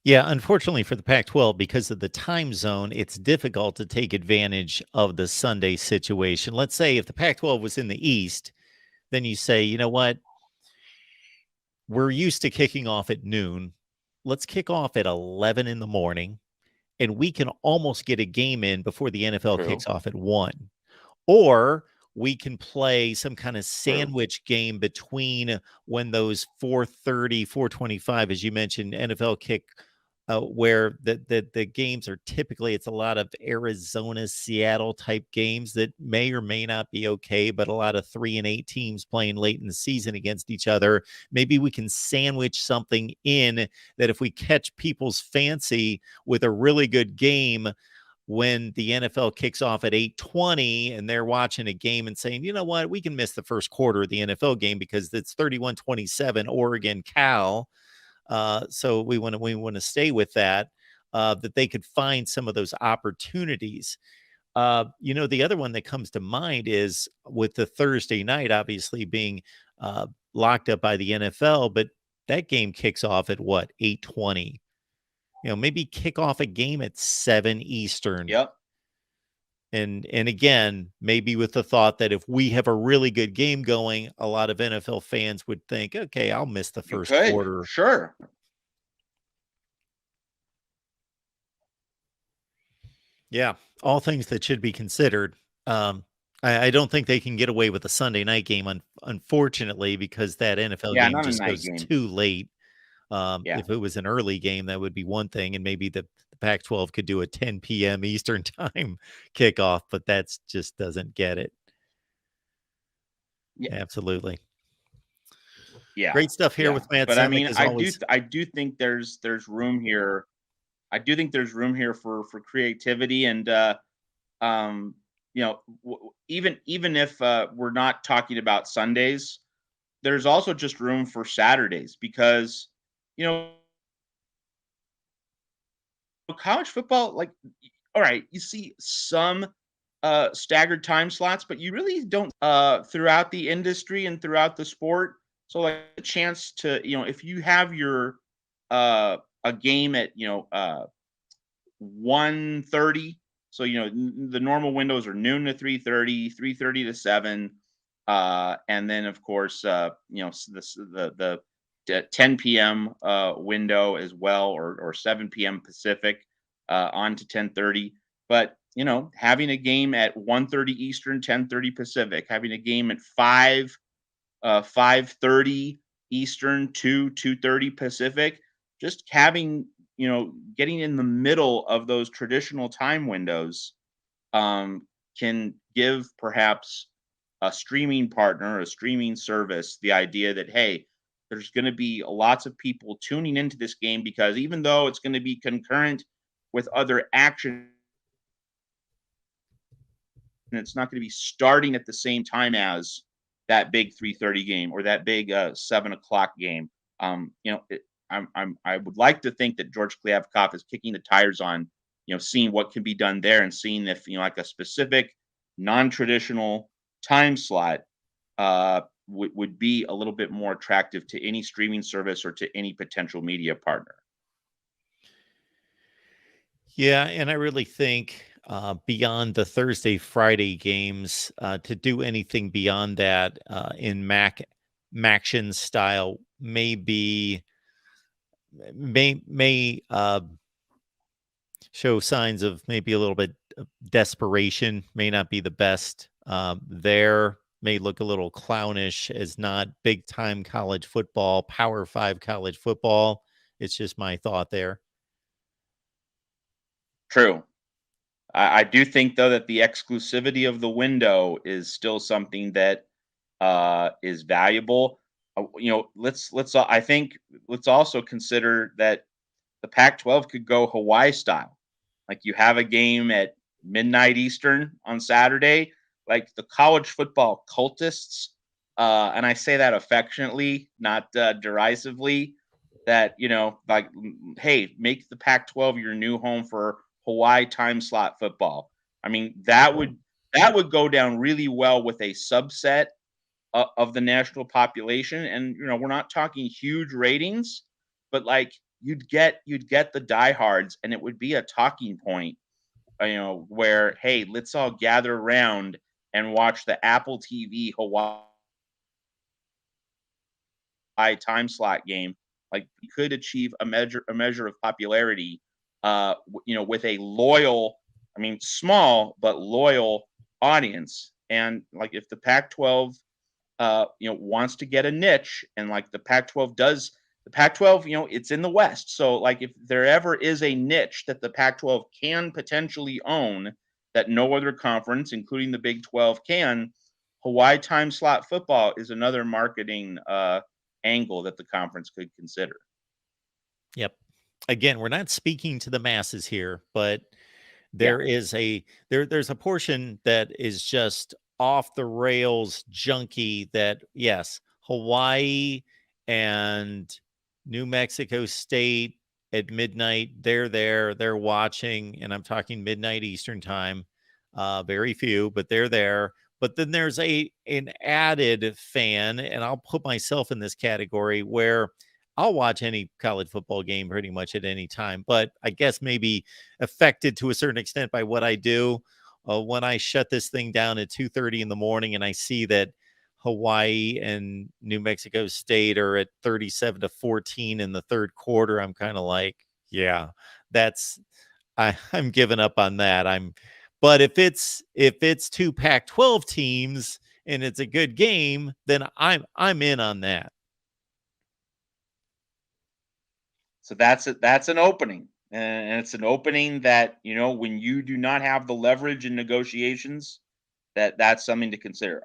Yeah, unfortunately for the Pac-12, because of the time zone, it's difficult to take advantage of the Sunday situation. Let's say if the Pac-12 was in the East, then you say, you know what? We're used to kicking off at noon. Let's kick off at 11 in the morning, and we can almost get a game in before the NFL True, kicks off at 1. Or we can play some kind of true. sandwich game between when those 4:30, 4:25, as you mentioned, NFL kick, where the games are typically it's a lot of Arizona, Seattle type games that may or may not be okay, but a lot of 3-8 teams playing late in the season against each other. Maybe we can sandwich something in that if we catch people's fancy with a really good game when the NFL kicks off at 8:20 and they're watching a game and saying, "You know what? We can miss the first quarter of the NFL game because it's 31-27 Oregon Cal." So we want to stay with that. That they could find some of those opportunities. The other one that comes to mind is with the Thursday night, obviously being locked up by the NFL, but that game kicks off at what 8:20. Maybe kick off a game at 7 Eastern. Yep. And again, maybe with the thought that if we have a really good game going, a lot of NFL fans would think, okay, I'll miss the You first could, quarter. sure. Yeah, all things that should be considered. I don't think they can get away with a Sunday night game, unfortunately, because that NFL Yeah, game not a just night goes game. too late. Yeah. If it was an early game, that would be one thing, and maybe the Pac-12 could do a 10 p.m. Eastern time kickoff, but that's just doesn't get it. Yeah. Absolutely. Yeah. Great stuff here Yeah. with Matt But I Zemek mean, as always. I do think there's room here. I do think there's room here for creativity and um even if we're not talking about Sundays, there's also just room for Saturdays because you know college football, like, all right, you see some staggered time slots, but you really don't throughout the industry and throughout the sport. So like a chance to, if you have your a game at 1:30, so the normal windows are noon to 3:30, 3:30 to 7, and then of course the 10 p.m. Window as well, or 7 p.m. Pacific on to 10:30. But having a game at 1:30 Eastern, 10:30 Pacific, having a game at 5:30 Eastern, 2:30 Pacific, just having getting in the middle of those traditional time windows can give perhaps a streaming partner, a streaming service, the idea that, hey, there's going to be lots of people tuning into this game because even though it's going to be concurrent with other action, and it's not going to be starting at the same time as that big 3:30 game or that big 7 o'clock game. I would like to think that George Kliavkoff is kicking the tires on, seeing what can be done there and seeing if like a specific non-traditional time slot would be a little bit more attractive to any streaming service or to any potential media partner. Yeah, and I really think beyond the Thursday, Friday games, to do anything beyond that in Maction style may show signs of maybe a little bit of desperation. May not be the best there. May look a little clownish as not big time college football, Power Five college football. It's just my thought there. True. I do think though that the exclusivity of the window is still something that is valuable. I think let's also consider that the Pac-12 could go Hawaii style. Like you have a game at midnight Eastern on Saturday, like the college football cultists, and I say that affectionately, not derisively. That like, hey, make the Pac-12 your new home for Hawaii time slot football. I mean, that would go down really well with a subset of the national population, and we're not talking huge ratings, but like you'd get the diehards, and it would be a talking point, where, hey, let's all gather around and watch the Apple TV Hawaii time slot game. Like, you could achieve a measure of popularity, with a loyal, I mean, small but loyal audience. And like, if the Pac-12 wants to get a niche, and like the Pac-12, it's in the West. So like, if there ever is a niche that the Pac-12 can potentially own that no other conference, including the Big 12, can, Hawaii time slot football is another marketing angle that the conference could consider. Yep. Again, we're not speaking to the masses here, but Yeah. there's a portion that is just off the rails junky that yes, Hawaii and New Mexico State at midnight, they're there, they're watching, and I'm talking midnight Eastern time. Very few, but they're there. But then there's an added fan, and I'll put myself in this category where I'll watch any college football game pretty much at any time. But I guess maybe affected to a certain extent by what I do. When I shut this thing down at 2:30 in the morning and I see that Hawaii and New Mexico State are at 37-14 in the third quarter, I'm kind of like, yeah, that's I'm giving up on that. But if it's two Pac-12 teams and it's a good game, then I'm in on that. So that's an opening. And it's an opening that, when you do not have the leverage in negotiations, that's something to consider.